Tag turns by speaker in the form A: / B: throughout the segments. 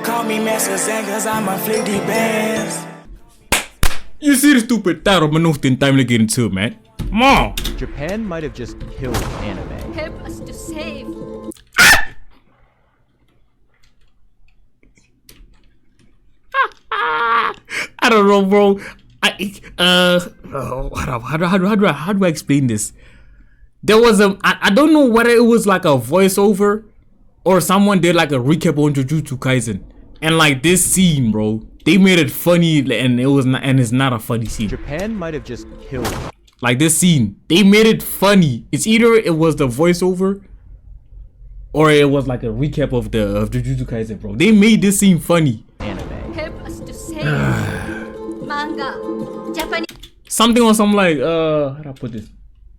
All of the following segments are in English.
A: call me Master Zen cause I'm a flicky bands.
B: You see the stupid title, but no time to get into it, man. Come on.
C: Japan might have just killed anime.
D: Help us to save.
B: I don't know, bro. How do I explain this? There was I don't know whether it was like a voiceover or someone did like a recap on Jujutsu Kaisen, and like this scene, bro, they made it funny, and it's not a funny scene.
C: Japan might have just killed.
B: Like this scene, they made it funny. It's either it was the voiceover or it was like a recap of Jujutsu Kaisen, bro. They made this scene funny.
C: Anime.
D: Help us to save. Manga. Japanese.
B: Something on some like how do I put this?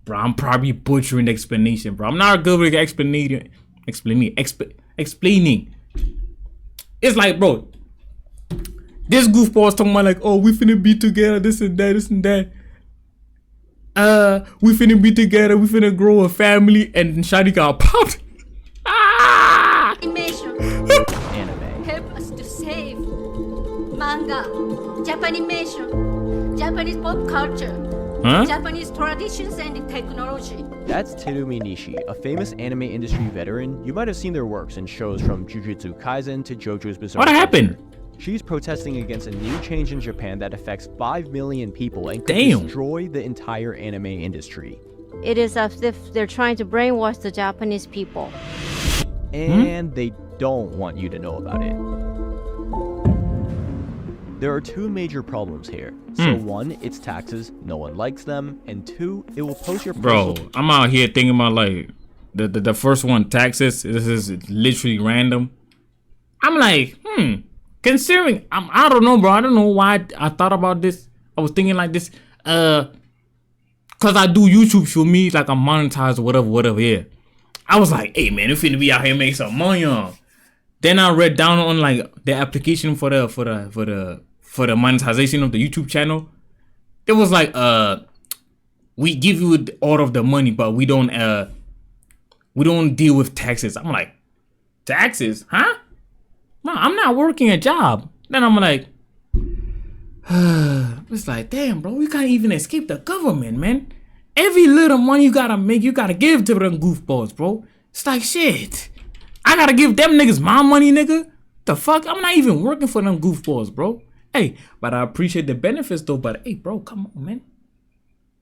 B: Bro, I'm probably butchering the explanation, bro. I'm not good with explaining. It's like, bro, this goofball is talking about like, oh, we finna be together, this and that, this and that. We finna be together, we finna grow a family, and Shadi got popped.
D: Animation.
C: Anime.
D: Help us to save. Manga. Japanimation. Japanese pop culture.
B: Huh?
D: Japanese traditions and technology.
C: That's Terumi Nishi, a famous anime industry veteran. You might have seen their works in shows from Jujutsu Kaisen to JoJo's Bizarre
B: What happened?
C: She's protesting against a new change in Japan that affects 5 million people and could
B: Damn.
C: destroy the entire anime industry.
E: It is as if they're trying to brainwash the Japanese people.
C: And they don't want you to know about it. There are two major problems here. So one, it's taxes, no one likes them, and two, it will post your
B: Bro, I'm out here thinking about like the first one, taxes. This is literally random. I'm like, considering I don't know, bro. I don't know why I thought about this. I was thinking like this, cause I do YouTube for me, like I'm monetized or whatever. Yeah, I was like, hey man, if finna be out here make some money on. Then I read down on like the application for the monetization of the YouTube channel. It was like, we give you all of the money, but we don't deal with taxes. I'm like, taxes, huh? No, I'm not working a job. Then I'm like, it's like, damn, bro, we can't even escape the government, man. Every little money you gotta make, you gotta give to them goofballs, bro. It's like, shit, I gotta give them niggas my money, nigga. The fuck? I'm not even working for them goofballs, bro. Hey, but I appreciate the benefits though. But hey, bro, come on, man.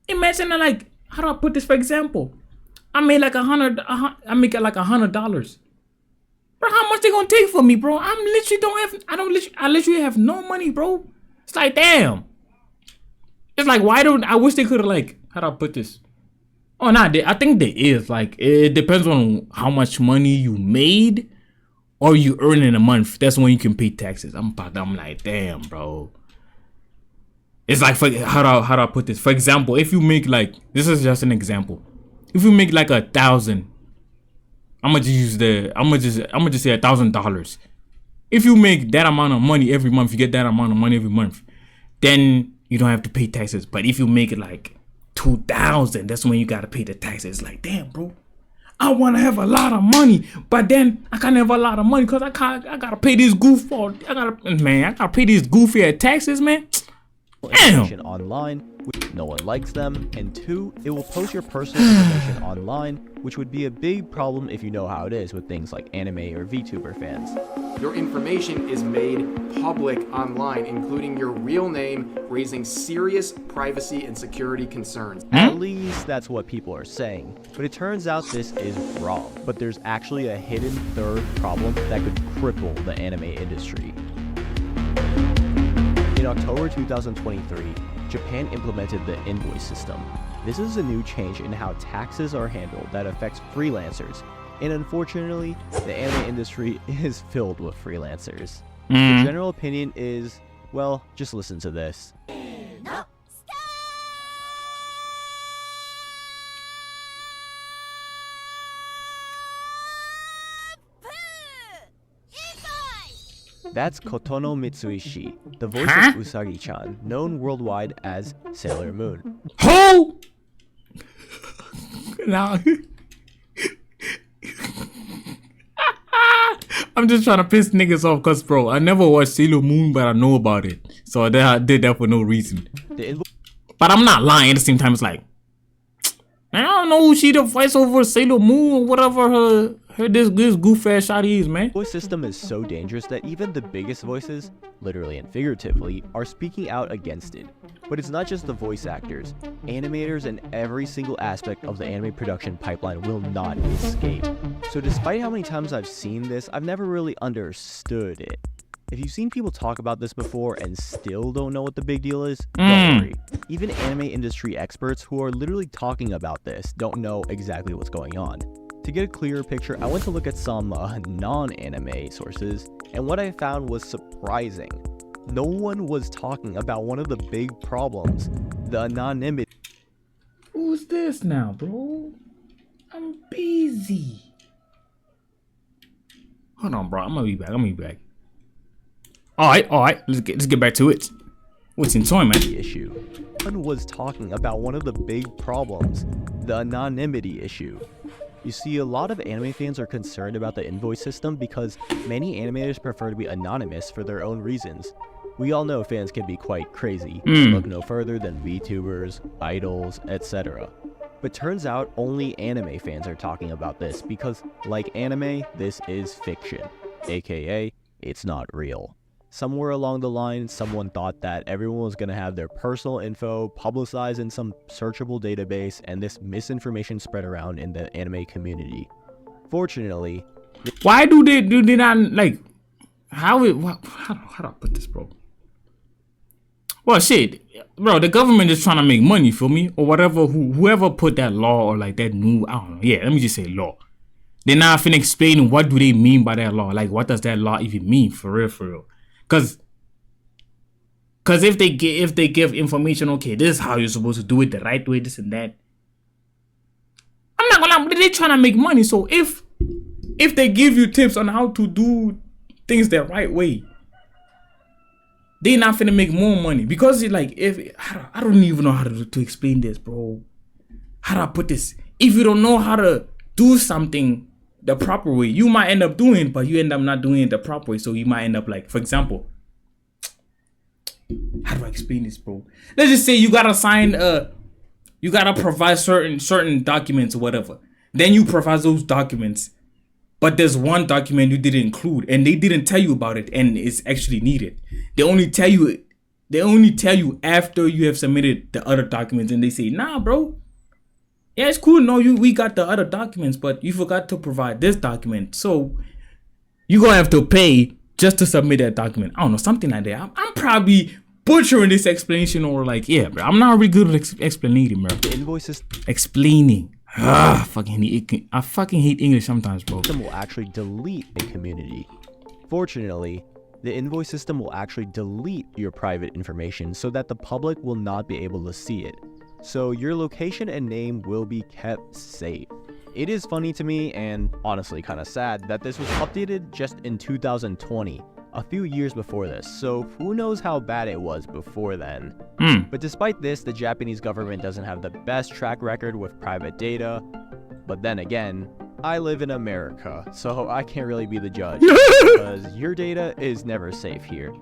B: Imagine like, how do I put this? For example, I made like I make like $100. Bro, how much they gonna take from me, bro? I literally have no money, bro. It's like, damn. It's like, I wish they could have like, how do I put this? Oh, nah, I think there is. Like, it depends on how much money you made or you earn in a month. That's when you can pay taxes. I'm like, damn, bro. It's like, how do I put this? For example, if you make like, this is just an example. If you make like 1,000, I'm gonna just say $1,000. If you make that amount of money every month, you get that amount of money every month, then you don't have to pay taxes. But if you make it like 2,000, that's when you gotta pay the taxes. It's like, damn, bro, I wanna have a lot of money, but then I can't have a lot of money because I gotta pay this goofball. I gotta pay these goofy taxes, man.
C: Information online, which no one likes them, and two, it will post your personal information online, which would be a big problem if you know how it is with things like anime or VTuber fans.
F: Your information is made public online, including your real name, raising serious privacy and security concerns.
C: At least that's what people are saying, but it turns out this is wrong. But there's actually a hidden third problem that could cripple the anime industry. In October 2023, Japan implemented the invoice system. This is a new change in how taxes are handled that affects freelancers, and unfortunately, the anime industry is filled with freelancers. The general opinion is, well, just listen to this. That's Kotono Mitsuishi, the voice of Usagi-chan, known worldwide as Sailor Moon.
B: Ho! Now, I'm just trying to piss niggas off, cause bro, I never watched Sailor Moon, but I know about it, so I did that for no reason. But I'm not lying. At the same time, it's like, man, I don't know who she the voice over Sailor Moon or whatever her this goof ass shawty is, man.
C: The voice system is so dangerous that even the biggest voices, literally and figuratively, are speaking out against it. But it's not just the voice actors. Animators and every single aspect of the anime production pipeline will not escape. So despite how many times I've seen this, I've never really understood it. If you've seen people talk about this before and still don't know what the big deal is, don't worry. Even anime industry experts who are literally talking about this don't know exactly what's going on. To get a clearer picture, I went to look at some non-anime sources, and what I found was surprising. No one was talking about one of the big problems, the anonymity.
B: Who's this now, bro? I'm busy. Hold on, bro. I'm gonna be back. All right. Let's get back to it. What's in time, man?
C: Issue. No one was talking about one of the big problems, the anonymity issue. You see, a lot of anime fans are concerned about the invoice system because many animators prefer to be anonymous for their own reasons. We all know fans can be quite crazy. Look no further than VTubers, idols, etc. But turns out only anime fans are talking about this because, like anime, this is fiction, aka it's not real. Somewhere along the line, someone thought that everyone was going to have their personal info publicized in some searchable database, and this misinformation spread around in the anime community. Fortunately,
B: why do they not like how do I put this, bro? Well, shit, bro, the government is trying to make money, feel me? Or whatever, whoever put that law or like that new, I don't know, yeah, let me just say law. They're not finna explain what do they mean by that law. Like, what does that law even mean, for real? Cause if they give information, okay, this is how you're supposed to do it the right way, this and that. I'm not gonna lie, but they're trying to make money. So if they give you tips on how to do things the right way, they're not finna make more money. Because it's like, I don't even know how to explain this, bro. How do I put this? If you don't know how to do something the proper way, you might end up doing it, but you end up not doing it the proper way. So you might end up like, for example, how do I explain this, bro? Let's just say you gotta sign you gotta provide certain documents or whatever. Then you provide those documents, but there's one document you didn't include, and they didn't tell you about it, and it's actually needed. They only tell you after you have submitted the other documents, and they say, nah, bro. Yeah, it's cool. No, we got the other documents, but you forgot to provide this document. So you're going to have to pay just to submit that document. I don't know, something like that. I'm probably butchering this explanation, or like, yeah, bro. I'm not really good at explaining, bro.
C: the invoices
B: Explaining. I fucking hate English sometimes, bro.
C: system will actually delete a community. Fortunately, the invoice system will actually delete your private information so that the public will not be able to see it. So your location and name will be kept safe. It is funny to me, and honestly kind of sad, that this was updated just in 2020, a few years before this, so who knows how bad it was before then. But despite this, the Japanese government doesn't have the best track record with private data. But then again, I live in America, so I can't really be the judge, because your data is never safe here.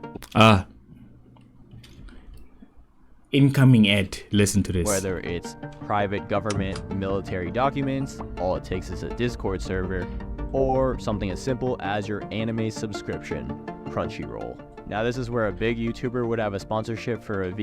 B: Incoming ad, listen to this.
C: Whether it's private government military documents, all it takes is a Discord server, or something as simple as your anime subscription, Crunchyroll. Now this is where a big YouTuber would have a sponsorship for a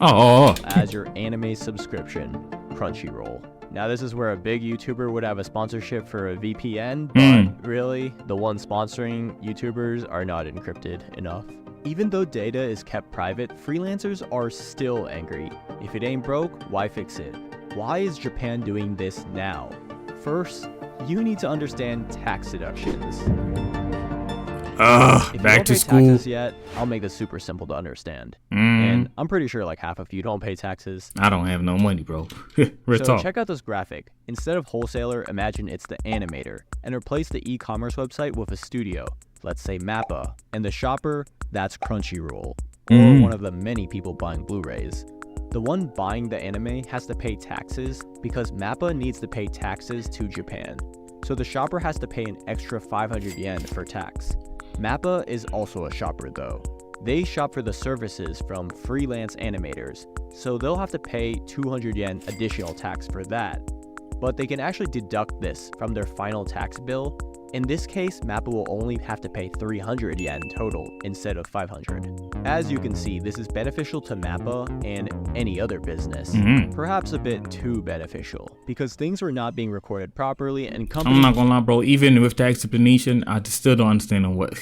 C: as your anime subscription, Crunchyroll. Now this is where a big YouTuber would have a sponsorship for a VPN, but really, the ones sponsoring YouTubers are not encrypted enough. Even though data is kept private, freelancers are still angry. If it ain't broke, why fix it? Why is Japan doing this now? First, you need to understand tax deductions.
B: If
C: back
B: to
C: you don't pay
B: school.
C: taxes yet, I'll make this super simple to understand. And I'm pretty sure like half of you don't pay taxes.
B: I don't have no money, bro. Real
C: So
B: talk.
C: check out this graphic. Instead of wholesaler, imagine it's the animator, and replace the e-commerce website with a studio. Let's say Mappa, and the shopper, that's Crunchyroll, or one of the many people buying Blu-rays. The one buying the anime has to pay taxes because Mappa needs to pay taxes to Japan. so the shopper has to pay an extra 500 yen for tax. Mappa is also a shopper though. They shop for the services from freelance animators, so they'll have to pay 200 yen additional tax for that. But they can actually deduct this from their final tax bill. In this case, Mappa will only have to pay 300 yen total instead of 500. As you can see, this is beneficial to Mappa and any other business. Perhaps a bit too beneficial, because things were not being recorded properly and companies
B: I'm not gonna lie, bro. Even with the explanation, I still don't understand on what.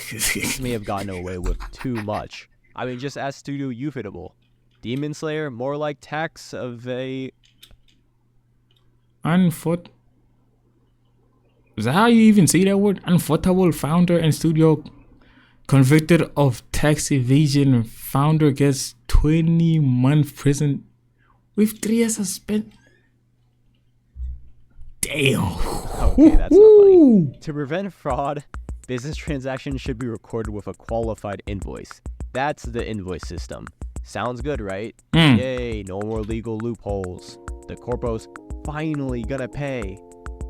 C: may have gotten away with too much. I mean, just ask Studio Ufotable. Demon Slayer, more like tax of a...
B: Is that how you even say that word? Unfootable founder and studio convicted of tax evasion. Founder gets 20-month prison with 3 years suspended. Damn.
C: Okay, that's not funny. To prevent fraud, business transactions should be recorded with a qualified invoice. That's the invoice system. Sounds good, right? Yay, no more legal loopholes. The corpo's finally gonna pay.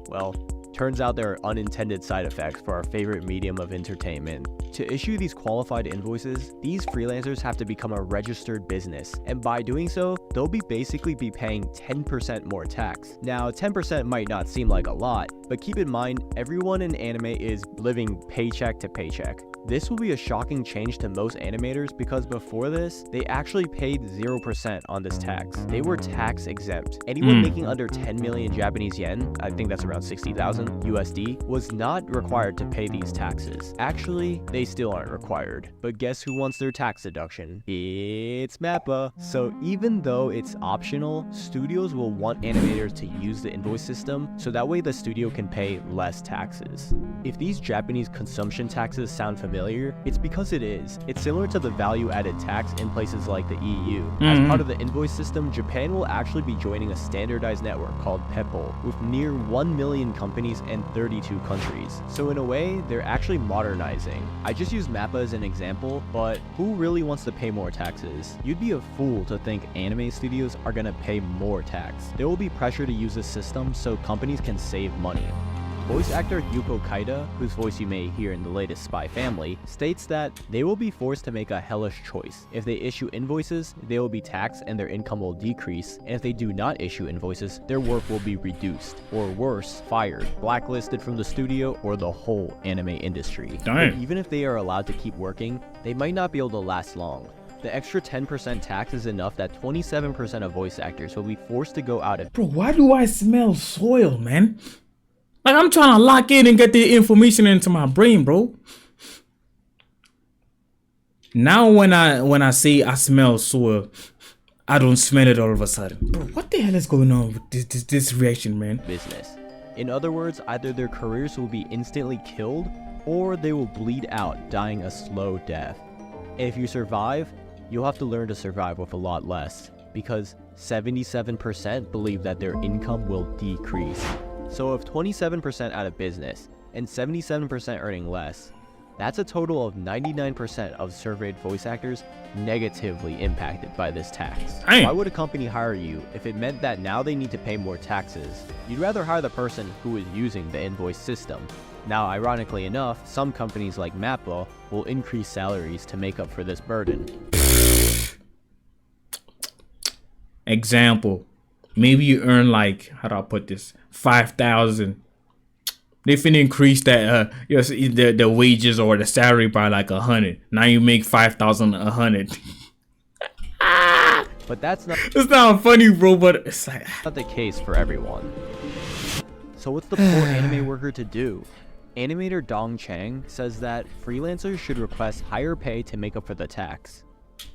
C: Well, turns out there are unintended side effects for our favorite medium of entertainment. To issue these qualified invoices, these freelancers have to become a registered business, and by doing so, they'll basically be paying 10% more tax. Now, 10% might not seem like a lot, but keep in mind, everyone in anime is living paycheck to paycheck. This will be a shocking change to most animators because before this, they actually paid 0% on this tax. They were tax exempt. Anyone making under 10 million Japanese yen, I think that's around 60,000 USD, was not required to pay these taxes. Actually, they still aren't required. But guess who wants their tax deduction? It's Mappa. So even though it's optional, studios will want animators to use the invoice system so that way the studio can pay less taxes. If these Japanese consumption taxes sound familiar, it's because it is. It's similar to the value-added tax in places like the EU. As part of the invoice system, Japan will actually be joining a standardized network called PEPL with near 1 million companies and 32 countries. So in a way, they're actually modernizing. I just use Mappa as an example, but who really wants to pay more taxes? You'd be a fool to think anime studios are gonna pay more tax. There will be pressure to use this system so companies can save money. Voice actor Yuko Kaida, whose voice you may hear in the latest Spy Family, states that they will be forced to make a hellish choice. If they issue invoices, they will be taxed and their income will decrease, and if they do not issue invoices, their work will be reduced, or worse, fired, blacklisted from the studio or the whole anime industry. But even if they are allowed to keep working, they might not be able to last long. The extra 10% tax is enough that 27% of voice actors will be forced to go out of—
B: Bro, why do I smell soil, man? Like, I'm trying to lock in and get the information into my brain, bro. Now when I say I smell soil, I don't smell it all of a sudden. Bro, what the hell is going on with this reaction, man?
C: business. In other words, either their careers will be instantly killed or they will bleed out, dying a slow death. And if you survive, you'll have to learn to survive with a lot less, because 77% believe that their income will decrease. So if 27% out of business and 77% earning less, that's a total of 99% of surveyed voice actors negatively impacted by this tax. Why would a company hire you if it meant that now they need to pay more taxes? You'd rather hire the person who is using the invoice system. Now, ironically enough, some companies like Mappa will increase salaries to make up for this burden.
B: Example. Maybe you earn like, how do I put this, 5,000. They finna increase that the wages or the salary by like 100. Now you make 5,000 100.
C: But that's not—
B: It's not funny, bro, but it's like—
C: not the case for everyone. So what's the poor anime worker to do? Animator Dong Chang says that freelancers should request higher pay to make up for the tax.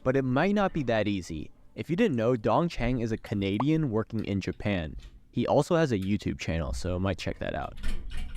C: But it might not be that easy. If you didn't know, Dong Chang is a Canadian working in Japan. He also has a YouTube channel, so might check that out.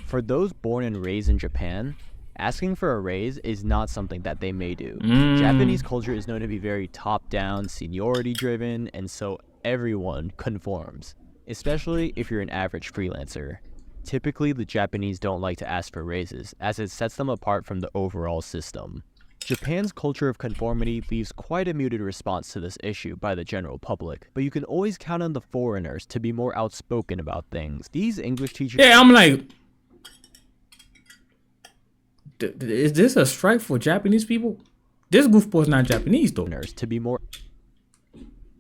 C: For those born and raised in Japan, asking for a raise is not something that they may do. Japanese culture is known to be very top-down, seniority-driven, and so everyone conforms, especially if you're an average freelancer. Typically, the Japanese don't like to ask for raises, as it sets them apart from the overall system. Japan's culture of conformity leaves quite a muted response to this issue by the general public, but you can always count on the foreigners to be more outspoken about things. These English teachers—
B: yeah, I'm like, Is this a strike for Japanese people? This goofball's not Japanese though.
C: To be more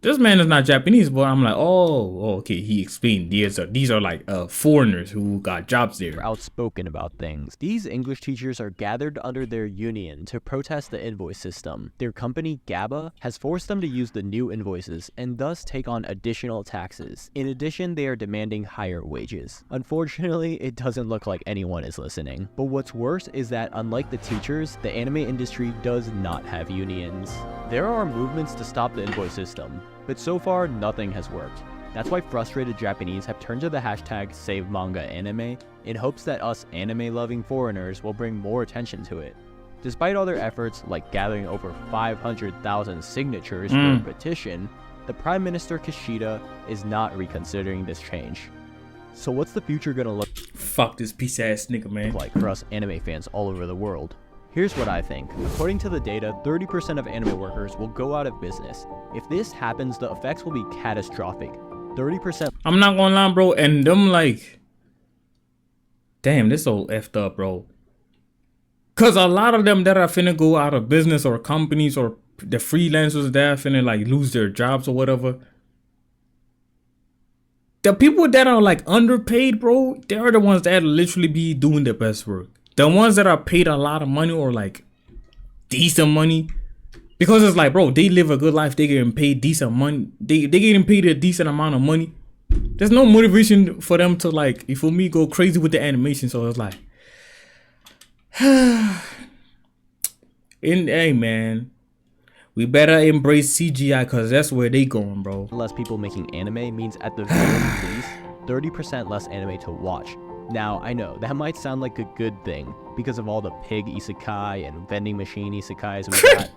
B: This man is not Japanese, but I'm like, okay. He explained these are like foreigners who got jobs there.
C: outspoken about things. These English teachers are gathered under their union to protest the invoice system. Their company, GABA, has forced them to use the new invoices and thus take on additional taxes. In addition, they are demanding higher wages. Unfortunately, it doesn't look like anyone is listening. But what's worse is that unlike the teachers, the anime industry does not have unions. There are movements to stop the invoice system, but so far nothing has worked. That's why frustrated Japanese have turned to the hashtag #SaveMangaAnime in hopes that us anime-loving foreigners will bring more attention to it. Despite all their efforts, like gathering over 500,000 signatures for a petition, the Prime Minister Kishida is not reconsidering this change. So what's the future gonna look
B: Fuck this piece ass nigga, man.
C: like for us anime fans all over the world? Here's what I think. According to the data, 30% of anime workers will go out of business. If this happens, the effects will be catastrophic. 30%.
B: I'm not gonna lie, bro. And them like, damn, this so effed up, bro. Cause a lot of them that are finna go out of business, or companies, or the freelancers that are finna like lose their jobs or whatever. The people that are like underpaid, bro, they are the ones that literally be doing the best work. The ones that are paid a lot of money or like decent money, because it's like, bro, they live a good life. They getting paid decent money. They getting paid a decent amount of money. There's no motivation for them to like, for me, go crazy with the animation. So it's like, hey man, we better embrace CGI because that's where they going, bro.
C: Less people making anime means at the very least 30% less anime to watch. Now, I know, that might sound like a good thing because of all the pig isekai and vending machine isekais we got.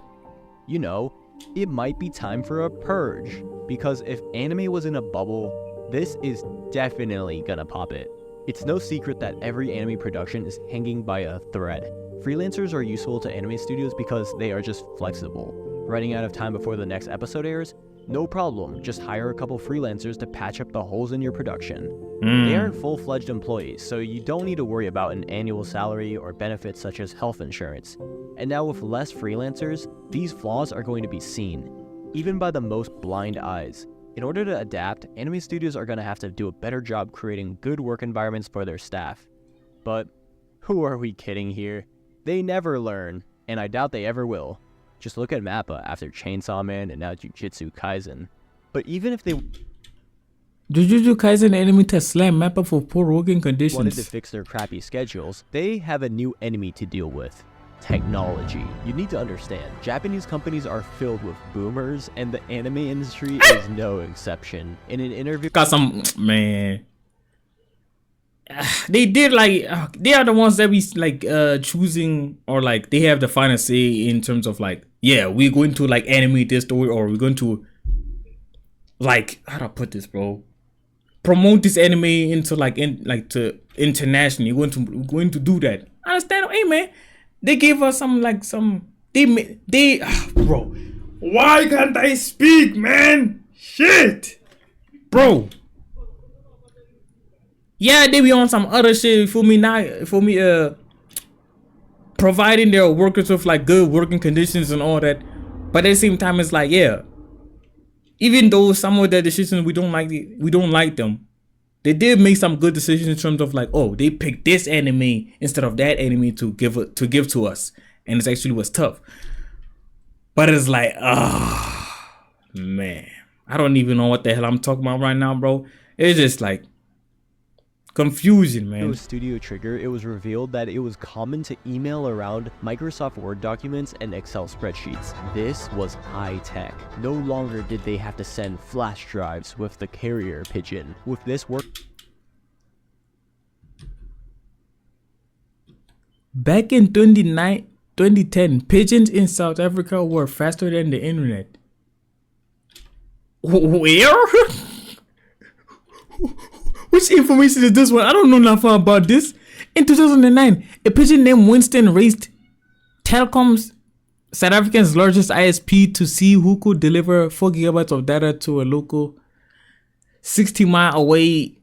C: You know, it might be time for a purge, because if anime was in a bubble, this is definitely gonna pop it. It's no secret that every anime production is hanging by a thread. Freelancers are useful to anime studios because they are just flexible. Running out of time before the next episode airs? No problem, just hire a couple freelancers to patch up the holes in your production. They aren't full-fledged employees, so you don't need to worry about an annual salary or benefits such as health insurance. And now with less freelancers, these flaws are going to be seen, even by the most blind eyes. In order to adapt, anime studios are going to have to do a better job creating good work environments for their staff. But who are we kidding here? They never learn, and I doubt they ever will. Just look at MAPPA after Chainsaw Man and now Jujutsu Kaisen. But even if they
B: Jujutsu Kaisen enemy to slam MAPPA for poor working conditions.
C: wanted to fix their crappy schedules, they have a new enemy to deal with. Technology. You need to understand, Japanese companies are filled with boomers, and the anime industry is no exception. In an interview,
B: Got some, man. They did like, they are the ones that we like choosing, or like they have the final say in terms of like, yeah, we're going to like animate this story, or we're going to like, how do I put this, bro? Promote this anime into like to internationally. We're going to do that. I understand? Hey man, they gave us some bro. Why can't I speak, man? Shit, bro. Yeah, they be on some other shit for me providing their workers with like good working conditions and all that. But at the same time, it's like, yeah, even though some of their decisions we don't like them, they did make some good decisions in terms of like, oh, they picked this anime instead of that anime to give to us, and it's actually was tough. But it's like, man, I don't even know what the hell I'm talking about right now, bro. It's just like confusion, man.
C: Studio Trigger, it was revealed that it was common to email around Microsoft Word documents and Excel spreadsheets. This was high tech. No longer did they have to send flash drives with the carrier pigeon. With this work,
B: back in 2010, pigeons in South Africa were faster than the internet. Where? Which information is this one? I don't know nothing about this. In 2009, a pigeon named Winston raced Telkom's South Africa's largest ISP to see who could deliver 4 gigabytes of data to a local 60-mile away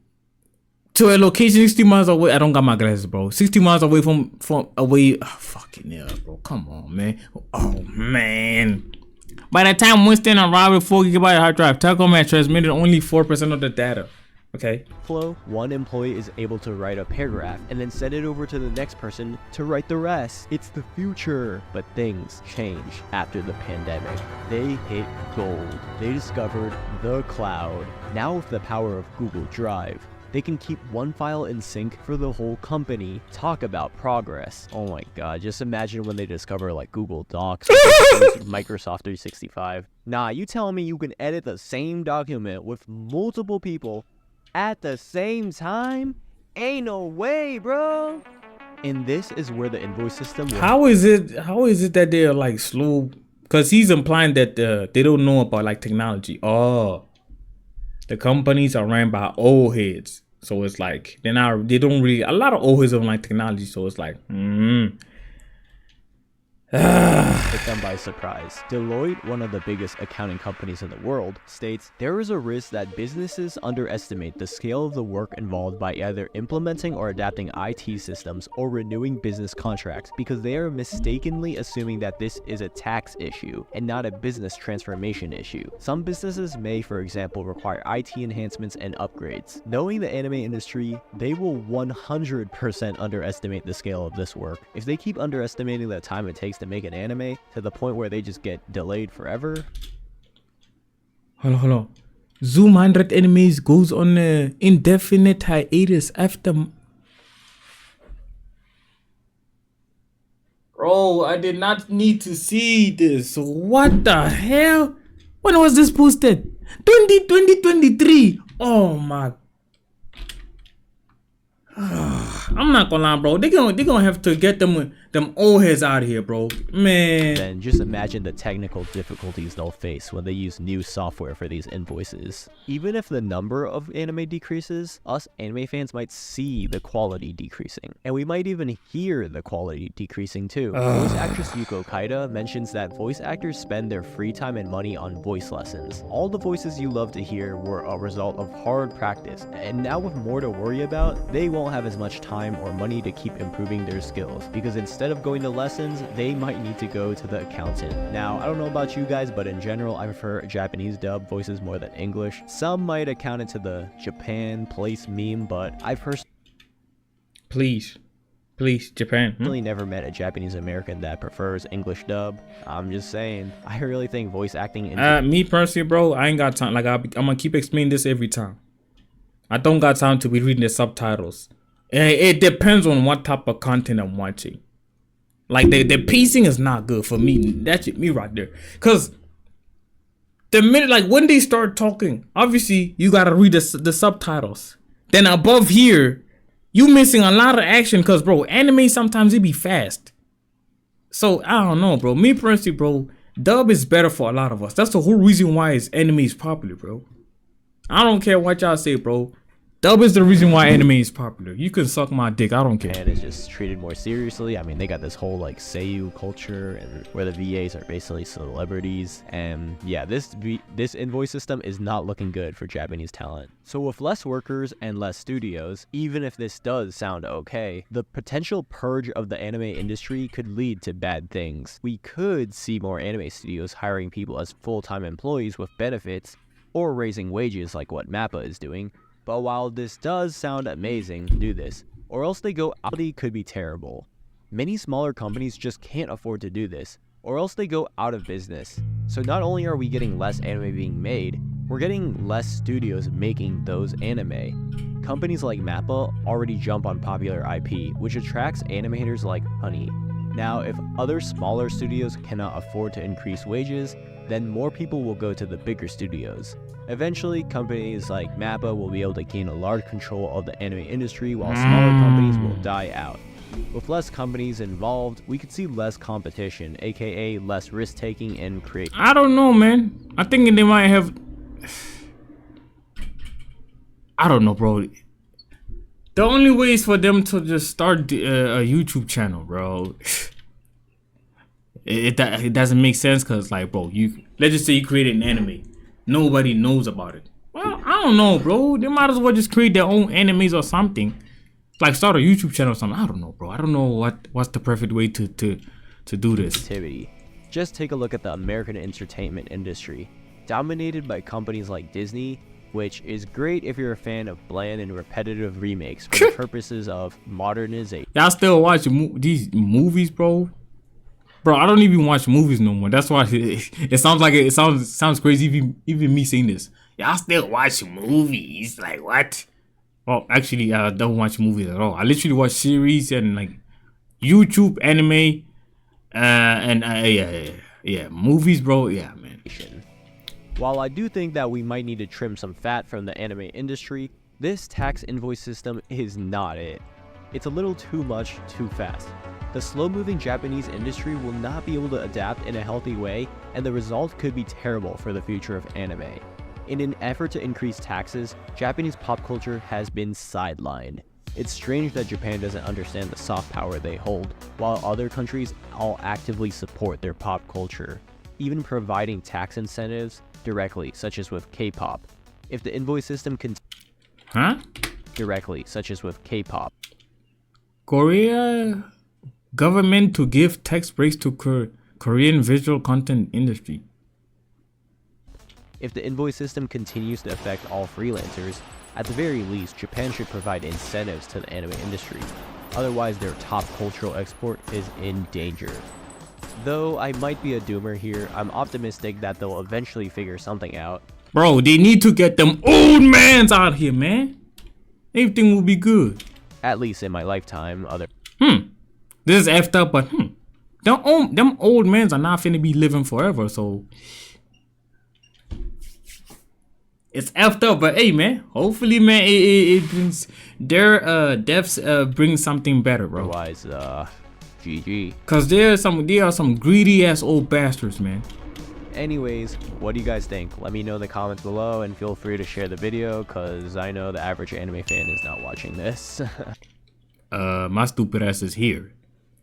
B: to a location 60 miles away. I don't got my glasses, bro. 60 miles away from away. Oh, fucking hell, bro. Come on, man. Oh, man. By the time Winston arrived with 4 GB hard drive, Telcom had transmitted only 4% of the data. Okay.
C: Flow, one employee is able to write a paragraph and then send it over to the next person to write the rest. It's the future. But things change after the pandemic. They hit gold. They discovered the cloud. Now with the power of Google Drive, they can keep one file in sync for the whole company. Talk about progress. Oh my god, just imagine when they discover like Google Docs, Microsoft 365. Nah, you telling me you can edit the same document with multiple people at the same time? Ain't no way, bro. And this is where the invoice system will—
B: How is it that they're like slow? Because he's implying that they don't know about like technology. Oh, the companies are ran by old heads, so it's like they don't really, a lot of old heads don't like technology, so it's like
C: Hit them by surprise. Deloitte, one of the biggest accounting companies in the world, states there is a risk that businesses underestimate the scale of the work involved by either implementing or adapting IT systems or renewing business contracts because they are mistakenly assuming that this is a tax issue and not a business transformation issue. Some businesses may, for example, require IT enhancements and upgrades. Knowing the anime industry, they will 100% underestimate the scale of this work. If they keep underestimating the time it takes to make an anime to the point where they just get delayed forever.
B: Hold on. Zoom 100 enemies goes on an indefinite hiatus after. Bro, I did not need to see this. What the hell? When was this posted? 2023. Oh my. I'm not gonna lie, bro. They gonna have to get them old heads out of here, bro. Man.
C: Then just imagine the technical difficulties they'll face when they use new software for these invoices. Even if the number of anime decreases, us anime fans might see the quality decreasing, and we might even hear the quality decreasing too. Voice actress Yuko Kaida mentions that voice actors spend their free time and money on voice lessons. All the voices you love to hear were a result of hard practice, and now with more to worry about, they won't have as much time or money to keep improving their skills, because instead of going to lessons, they might need to go to the accountant. Now, I don't know about you guys, but in general, I prefer Japanese dub voices more than English. Some might account it to the Japan place meme, but I've personally
B: Please, Japan.
C: really never met a Japanese American that prefers English dub. I'm just saying, I really think voice acting in
B: Me personally, bro, I ain't got time. Like I'm gonna keep explaining this every time. I don't got time to be reading the subtitles. It depends on what type of content I'm watching. Like the pacing is not good for me. That's me right there. Cause the minute, like when they start talking, obviously you gotta read the subtitles. Then above here, you missing a lot of action. Cause bro, anime sometimes it be fast. So I don't know, bro. Me personally, bro, dub is better for a lot of us. That's the whole reason why anime is popular, bro. I don't care what y'all say, bro. Dub is the reason why anime is popular. You can suck my dick. I don't care.
C: And it's just treated more seriously. I mean, they got this whole like seiyuu culture, and where the VAs are basically celebrities. And yeah, this invoice system is not looking good for Japanese talent. So with less workers and less studios, even if this does sound okay, the potential purge of the anime industry could lead to bad things. We could see more anime studios hiring people as full-time employees with benefits, or raising wages like what MAPPA is doing. But while this does sound amazing to do this, or else they go out, could be terrible. Many smaller companies just can't afford to do this, or else they go out of business. So not only are we getting less anime being made, we're getting less studios making those anime. Companies like MAPPA already jump on popular IP, which attracts animators like honey. Now, if other smaller studios cannot afford to increase wages, then more people will go to the bigger studios. Eventually, companies like MAPPA will be able to gain a large control of the anime industry, while smaller companies will die out. With less companies involved, we could see less competition, aka less risk-taking and create—
B: I don't know, man. I think they might have... I don't know, bro. The only way is for them to just start a YouTube channel, bro. It doesn't make sense, because like, bro, let's just say you created an anime. Nobody knows about it. Well, I don't know, bro. They might as well just create their own animes or something. Like start a YouTube channel or something. I don't know, bro. I don't know what's the perfect way to do this.
C: Activity. Just take a look at the American entertainment industry, dominated by companies like Disney, which is great if you're a fan of bland and repetitive remakes for the purposes of modernization.
B: Y'all still watch these movies, bro? Bro, I don't even watch movies no more. That's why it sounds like it sounds crazy even me saying this. Y'all still watch movies? Like what? Well, actually, I don't watch movies at all. I literally watch series and like YouTube, anime, and yeah, movies, bro. Yeah, man.
C: While I do think that we might need to trim some fat from the anime industry, this tax invoice system is not it. It's a little too much, too fast. The slow-moving Japanese industry will not be able to adapt in a healthy way, and the result could be terrible for the future of anime. In an effort to increase taxes, Japanese pop culture has been sidelined. It's strange that Japan doesn't understand the soft power they hold, while other countries all actively support their pop culture, even providing tax incentives directly, such as with K-pop. If the invoice system directly, such as with K-pop.
B: Korea government to give tax breaks to Korean visual content industry.
C: If the invoice system continues to affect all freelancers, at the very least, Japan should provide incentives to the anime industry. Otherwise, their top cultural export is in danger. Though I might be a doomer here, I'm optimistic that they'll eventually figure something out.
B: Bro, they need to get them old mans out here, man. Everything will be good.
C: At least in my lifetime,
B: This is effed up, but them old mans are not finna be living forever, so it's effed up. But hey, man, hopefully, man, it brings their deaths bring something better, bro.
C: Otherwise, GG.
B: Cause there are some greedy ass old bastards, man.
C: Anyways, what do you guys think? Let me know in the comments below, and feel free to share the video, cause I know the average anime fan is not watching this.
B: My stupid ass is here.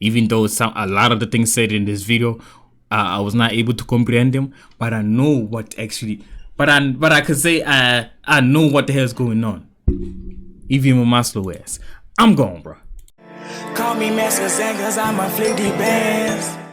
B: Even though a lot of the things said in this video, I was not able to comprehend them, but I know what actually. But I could say I know what the hell's going on. Even with my slow ass, I'm gone, bro.
A: Call me Master Zen, cause I'm a 50 bands.